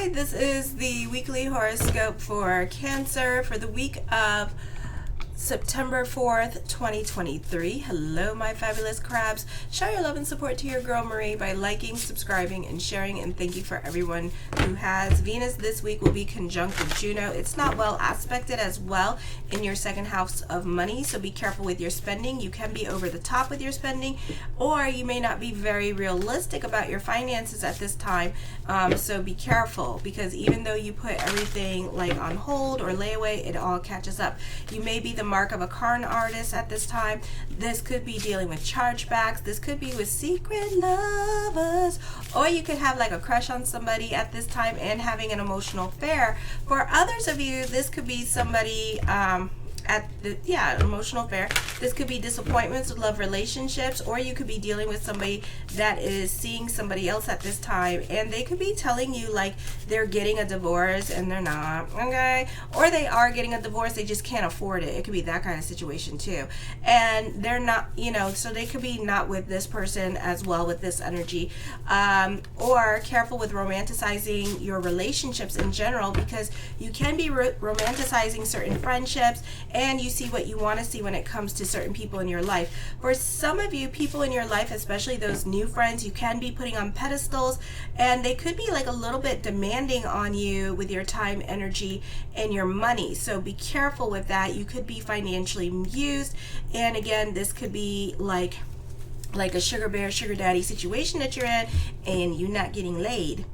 Hi, this is the weekly horoscope for Cancer for the week of September 4th, 2023. Hello, my fabulous crabs. Show your love and support to your girl Marie by liking, subscribing, and sharing. And thank you for everyone who has. Venus this week will be conjunct with Juno. It's not well aspected as well in your second house of money, so be careful with your spending. You can be over the top with your spending, or you may not be very realistic about your finances at this time. So be careful, because even though you put everything like on hold or layaway, it all catches up. You may be the mark of a con artist at this time. This could be dealing with chargebacks. This could be with secret lovers, or you could have like a crush on somebody at this time and having an emotional affair. For others of you, this could be somebody emotional affair. This could be disappointments with love relationships, or you could be dealing with somebody that is seeing somebody else at this time, and they could be telling you like they're getting a divorce and they're not, okay? Or they are getting a divorce, they just can't afford it. It could be that kind of situation too. And they're not, so they could be not with this person as well with this energy. Or careful with romanticizing your relationships in general, because you can be romanticizing certain friendships, and you see what you want to see when it comes to certain people in your life. For some of you, people in your life, especially those new friends, you can be putting on pedestals, and they could be like a little bit demanding on you with your time, energy, and your money. So be careful with that. You could be financially used, and again, this could be like a sugar bear, sugar daddy situation that you're in, and you're not getting laid,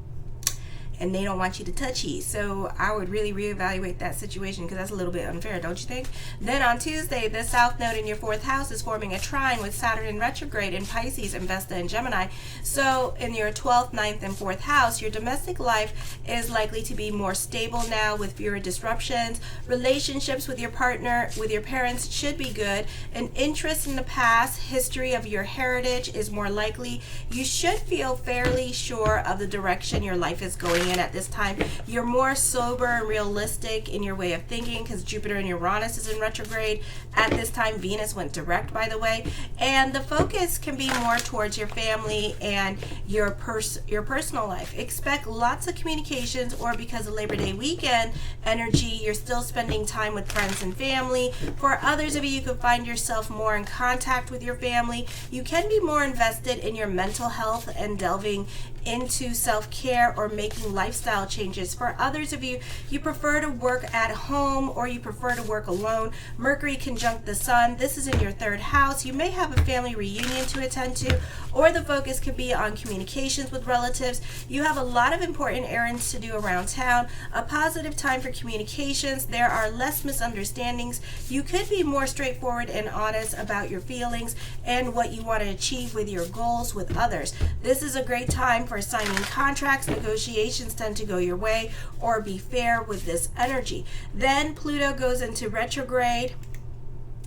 and they don't want you to touch you. So I would really reevaluate that situation, because that's a little bit unfair, don't you think? Then on Tuesday, the South Node in your fourth house is forming a trine with Saturn in retrograde in Pisces and Vesta in Gemini. So in your 12th, 9th, and 4th house, your domestic life is likely to be more stable now with fewer disruptions. Relationships with your partner, with your parents should be good. An interest in the past, history of your heritage is more likely. You should feel fairly sure of the direction your life is going in at this time. You're more sober and realistic in your way of thinking, because Jupiter and Uranus is in retrograde at this time. Venus went direct, by the way, and the focus can be more towards your family and your personal life. Expect lots of communications, or because of Labor Day weekend energy, you're still spending time with friends and family. For others of you, you could find yourself more in contact with your family. You can be more invested in your mental health and delving into self-care or making lifestyle changes. For others of you, you prefer to work at home, or you prefer to work alone. Mercury conjunct the Sun. This is in your third house. You may have a family reunion to attend to, or the focus could be on communications with relatives. You have a lot of important errands to do around town. A positive time for communications. There are less misunderstandings. You could be more straightforward and honest about your feelings and what you want to achieve with your goals with others. This is a great time for signing contracts. Negotiations tend to go your way, or be fair with this energy. Then Pluto goes into retrograde,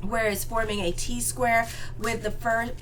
where it's forming a T-square with the 4th,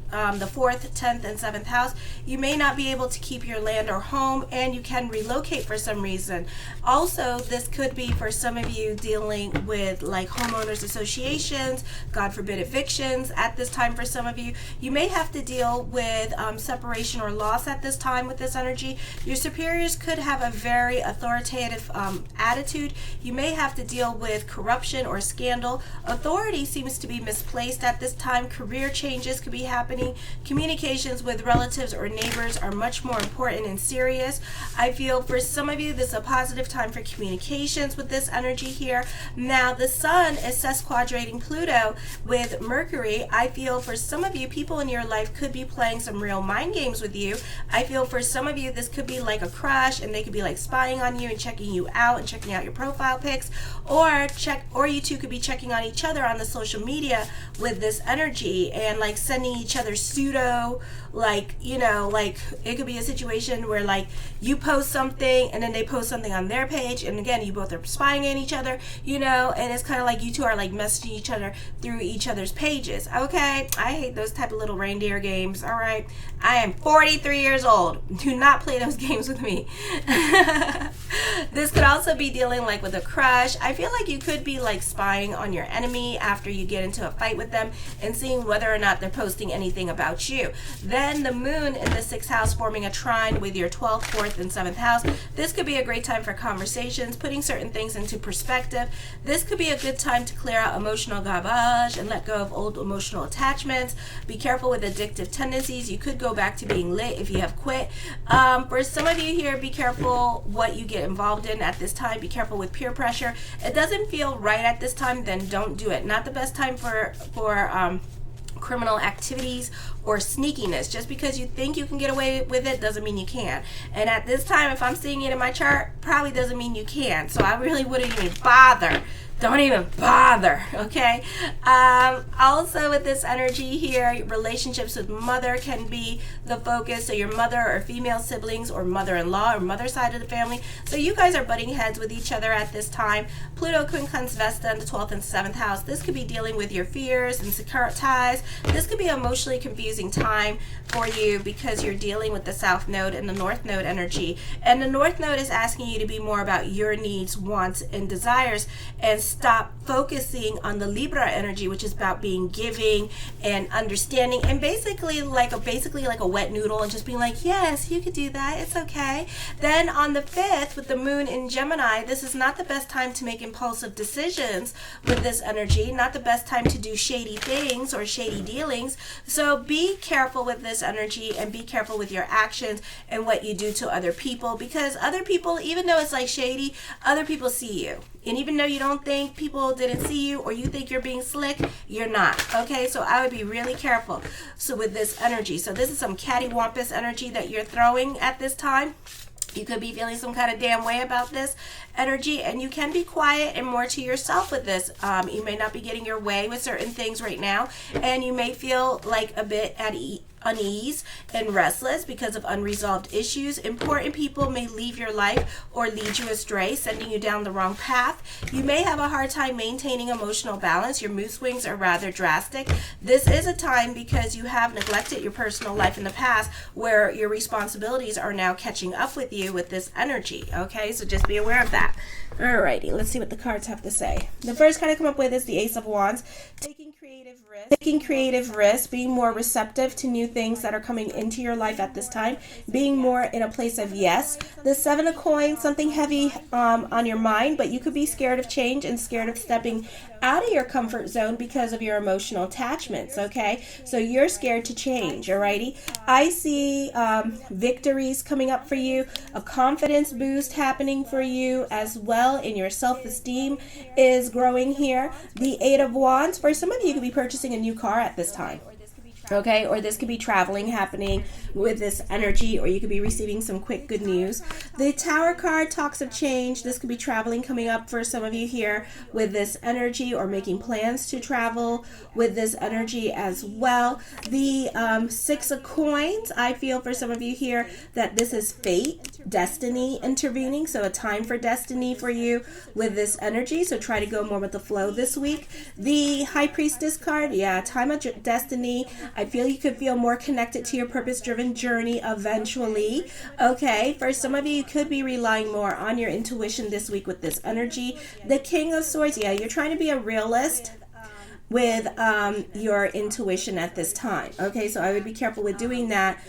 10th, and 7th house. You may not be able to keep your land or home, and you can relocate for some reason. Also, this could be for some of you dealing with like homeowners associations, God forbid evictions at this time. For some of you, you may have to deal with separation or loss at this time with this energy. Your superiors could have a very authoritative attitude. You may have to deal with corruption or scandal. Authority seems to be misplaced at this time. Career changes could be happening. Communications with relatives or neighbors are much more important and serious. I feel for some of you, this is a positive time for communications with this energy here. Now, the Sun is sesquadrating Pluto with Mercury. I feel for some of you, people in your life could be playing some real mind games with you. I feel for some of you, this could be like a crush, and they could be like spying on you and checking you out and checking out your profile pics, or you two could be checking on each other on the social media with this energy, and like sending each other pseudo, like it could be a situation where like you post something and then they post something on their page, and again, you both are spying on each other, and it's kind of like you two are like messaging each other through each other's pages. Okay, I hate those type of little reindeer games. All right, I am 43 years old. Do not play those games with me. This could also be dealing like with a crush. I feel like you could be like spying on your enemy after you get into a fight with them and seeing whether or not they're posting anything about you. Then the moon in the 6th house forming a trine with your 12th, 4th, and 7th house. This could be a great time for conversations, putting certain things into perspective. This could be a good time to clear out emotional garbage and let go of old emotional attachments. Be careful with addictive tendencies. You could go back to being lit if you have quit. For some of you here, be careful what you get involved in at this time. Be careful with peer pressure. It doesn't feel right at this time, then don't do it. Not the best time for criminal activities or sneakiness. Just because you think you can get away with it doesn't mean you can. And at this time, if I'm seeing it in my chart, probably doesn't mean you can. So I really wouldn't even bother. Don't even bother, okay? Also with this energy here, relationships with mother can be the focus. So your mother or female siblings or mother-in-law or mother side of the family. So you guys are butting heads with each other at this time. Pluto quincunx Vesta in the 12th and 7th house. This could be dealing with your fears and secure ties. This could be an emotionally confusing time for you because you're dealing with the South Node and the North Node energy. And the North Node is asking you to be more about your needs, wants, and desires, and stop focusing on the Libra energy, which is about being giving and understanding and basically like a wet noodle and just being like, yes, you could do that, it's okay. Then on the 5th with the moon in Gemini, this is not the best time to make impulsive decisions with this energy, not the best time to do shady things or shady dealings. So be careful with this energy and be careful with your actions and what you do to other people, because other people, even though it's like shady, other people see you. And even though you don't think people didn't see you or you think you're being slick, you're not. Okay, so I would be really careful. So with this energy, so this is some cattywampus energy that you're throwing at this time. You could be feeling some kind of damn way about this energy, and you can be quiet and more to yourself with this. You may not be getting your way with certain things right now, and you may feel like a bit at unease and restless because of unresolved issues. Important people may leave your life or lead you astray, sending you down the wrong path. You may have a hard time maintaining emotional balance. Your mood swings are rather drastic. This is a time because you have neglected your personal life in the past where your responsibilities are now catching up with you with this energy. Okay, so just be aware of that. Alrighty, let's see what the cards have to say. The first card I come up with is the Ace of Wands. Taking creative risks, being more receptive to new things that are coming into your life at this time, being more in a place of yes. The 7 of Coins, something heavy on your mind, but you could be scared of change and scared of stepping out of your comfort zone because of your emotional attachments, okay? So you're scared to change, alrighty? I see victories coming up for you, a confidence boost happening for you as well, and your self-esteem is growing here. The 8 of Wands, for some of you could be purchasing a new car at this time. Okay, or this could be traveling happening with this energy, or you could be receiving some quick good news. The Tower card talks of change. This could be traveling coming up for some of you here with this energy, or making plans to travel with this energy as well. The 6 of Coins, I feel for some of you here that this is fate, destiny intervening, so a time for destiny for you with this energy, so try to go more with the flow this week. The High Priestess card, yeah, time of destiny. I feel you could feel more connected to your purpose-driven journey eventually. Okay, for some of you, you could be relying more on your intuition this week with this energy. The King of Swords, yeah, you're trying to be a realist with your intuition at this time. Okay, so I would be careful with doing that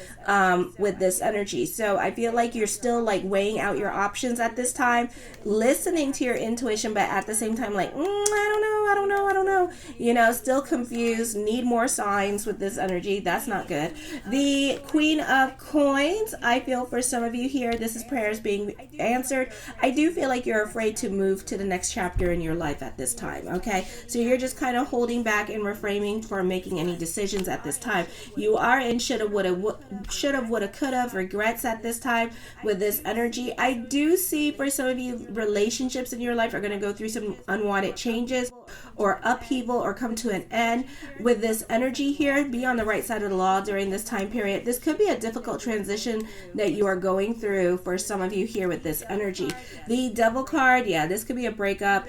with this energy. So I feel like you're still like weighing out your options at this time, listening to your intuition, but at the same time like, I don't know, you know, still confused, need more signs with this energy. That's not good. The Queen of Coins, I feel for some of you here, this is prayers being answered. I do feel like you're afraid to move to the next chapter in your life at this time. Okay, so you're just kind of holding back and refraining from making any decisions at this time. You are in shoulda, woulda, coulda, regrets at this time with this energy. I do see for some of you, relationships in your life are going to go through some unwanted changes or upheaval or come to an end with this energy here. Be on the right side of the law during this time period. This could be a difficult transition that you are going through for some of you here with this energy. The Devil card, yeah, this could be a breakup.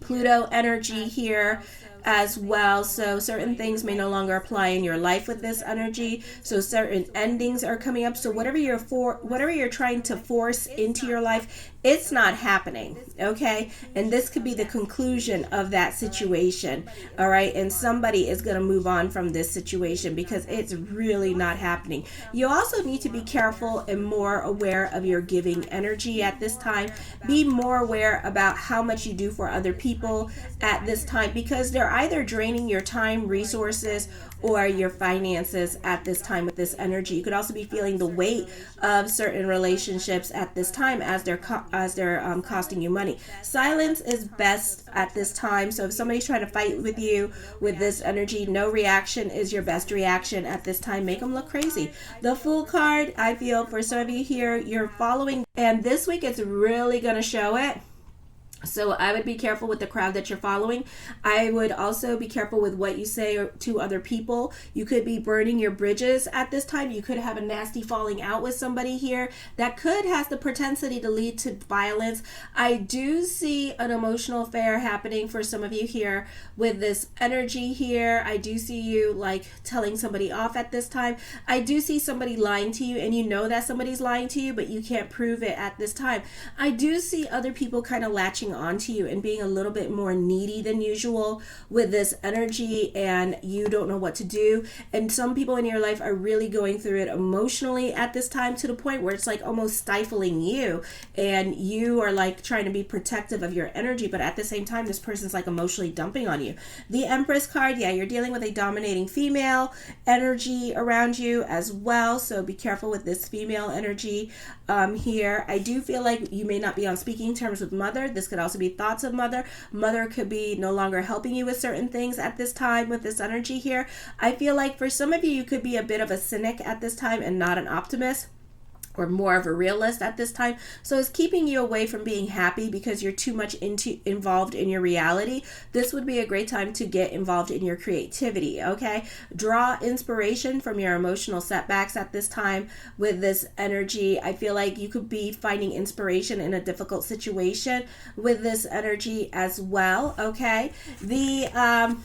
Pluto energy here. as well. So certain things may no longer apply in your life with this energy. So certain endings are coming up. So whatever you're trying to force into your life, it's not happening, okay? And this could be the conclusion of that situation, all right? And somebody is going to move on from this situation because it's really not happening. You also need to be careful and more aware of your giving energy at this time. Be more aware about how much you do for other people at this time, because they're either draining your time, resources, or your finances at this time with this energy. You could also be feeling the weight of certain relationships at this time as they're costing you money. Silence is best at this time. So if somebody's trying to fight with you with this energy, no reaction is your best reaction at this time. Make them look crazy. The Fool card, I feel for some of you here, you're following, and this week it's really going to show it. So I would be careful with the crowd that you're following. I would also be careful with what you say to other people. You could be burning your bridges at this time. You could have a nasty falling out with somebody here that could have the propensity to lead to violence. I do see an emotional affair happening for some of you here with this energy here. I do see you like telling somebody off at this time. I do see somebody lying to you, and you know that somebody's lying to you, but you can't prove it at this time. I do see other people kind of latching onto you and being a little bit more needy than usual with this energy, and you don't know what to do. And some people in your life are really going through it emotionally at this time, to the point where it's like almost stifling you, and you are like trying to be protective of your energy, but at the same time this person's like emotionally dumping on you. The Empress card, yeah, you're dealing with a dominating female energy around you as well, so be careful with this female energy here. I do feel like you may not be on speaking terms with mother. This could also be thoughts of mother. Mother could be no longer helping you with certain things at this time with this energy here. I feel like for some of you, you could be a bit of a cynic at this time and not an optimist, or more of a realist at this time. So it's keeping you away from being happy because you're too much involved in your reality. This would be a great time to get involved in your creativity, okay? Draw inspiration from your emotional setbacks at this time with this energy. I feel like you could be finding inspiration in a difficult situation with this energy as well, okay? The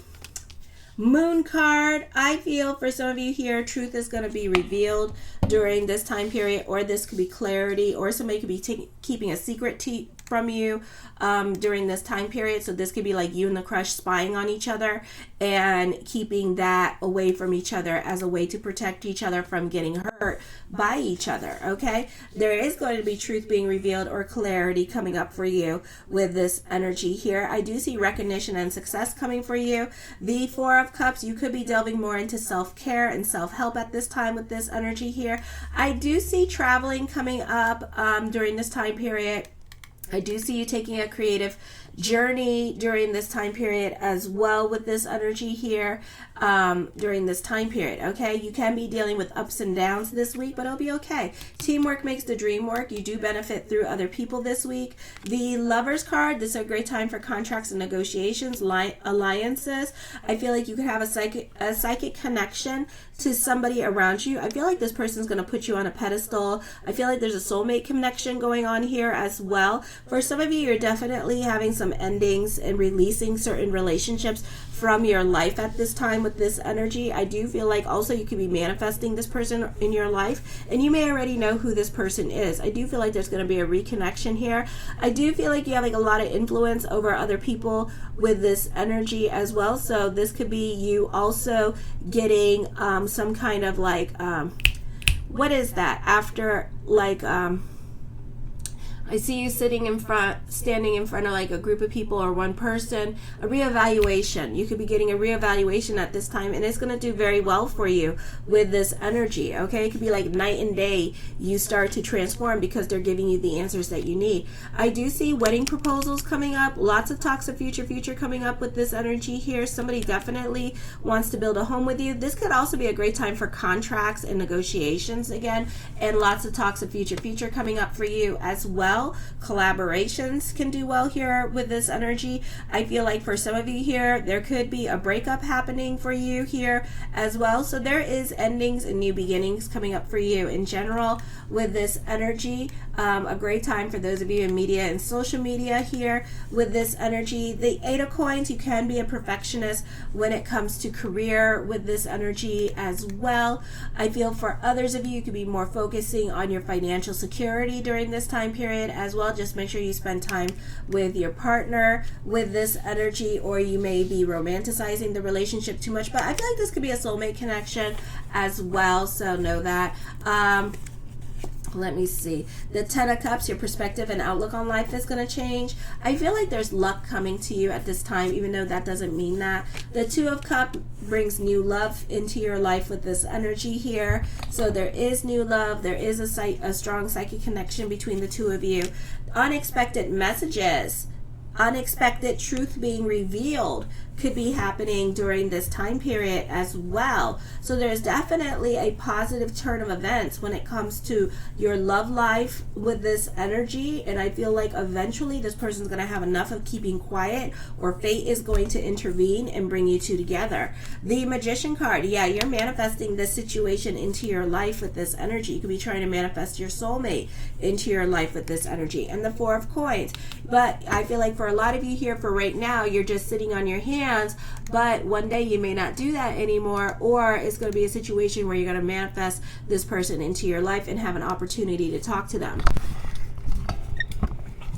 Moon card, I feel for some of you here, truth is going to be revealed during this time period, or this could be clarity, or somebody could be keeping a secret from you during this time period. So this could be like you and the crush spying on each other and keeping that away from each other as a way to protect each other from getting hurt by each other, okay? There is going to be truth being revealed or clarity coming up for you with this energy here. I do see recognition and success coming for you. The Four of Cups, you could be delving more into self-care and self-help at this time with this energy here. I do see traveling coming up during this time period. I do see you taking a creative journey during this time period as well with this energy here during this time period, okay? You can be dealing with ups and downs this week, but it'll be okay. Teamwork makes the dream work. You do benefit through other people this week. The Lovers card, this is a great time for contracts and negotiations, alliances. I feel like you could have a psychic connection to somebody around you. I feel like this person's going to put you on a pedestal. I feel like there's a soulmate connection going on here as well. For some of you, you're definitely having some endings and releasing certain relationships from your life at this time with this energy. I do feel like also you could be manifesting this person in your life, and you may already know who this person is. I do feel like there's going to be a reconnection here. I do feel like you have like a lot of influence over other people with this energy as well. So this could be you also getting some kind of like what is that after like I see you standing in front of like a group of people or one person, a reevaluation. You could be getting a reevaluation at this time, and it's going to do very well for you with this energy, okay? It could be like night and day. You start to transform because they're giving you the answers that you need. I do see wedding proposals coming up, lots of talks of future coming up with this energy here. Somebody definitely wants to build a home with you. This could also be a great time for contracts and negotiations again, and lots of talks of future coming up for you as well. Collaborations can do well here with this energy. I feel like for some of you here, there could be a breakup happening for you here as well. So there is endings and new beginnings coming up for you in general with this energy. A great time for those of you in media and social media here with this energy. The 8 of Coins, you can be a perfectionist when it comes to career with this energy as well. I feel for others of you, you could be more focusing on your financial security during this time period as well. Just make sure you spend time with your partner with this energy, or you may be romanticizing the relationship too much. But I feel like this could be a soulmate connection as well, so know that. Let me see. The 10 of Cups, your perspective and outlook on life is going to change. I feel like there's luck coming to you at this time, even though that doesn't mean that. The 2 of Cups brings new love into your life with this energy here. So there is new love. There is a strong psychic connection between the two of you. Unexpected messages, unexpected truth being revealed could be happening during this time period as well. So there's definitely a positive turn of events when it comes to your love life with this energy, and I feel like eventually this person's going to have enough of keeping quiet, or fate is going to intervene and bring you two together. The Magician card, yeah, you're manifesting this situation into your life with this energy. You could be trying to manifest your soulmate into your life with this energy. And the 4 of Coins, but I feel like for a lot of you here, for right now, you're just sitting on your hands, but one day you may not do that anymore, or it's going to be a situation where you're going to manifest this person into your life and have an opportunity to talk to them.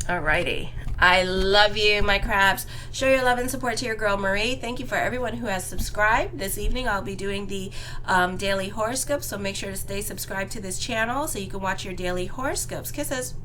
Alrighty. I love you, my crabs. Show your love and support to your girl, Marie. Thank you for everyone who has subscribed. This evening, I'll be doing the daily horoscopes, so make sure to stay subscribed to this channel so you can watch your daily horoscopes. Kisses.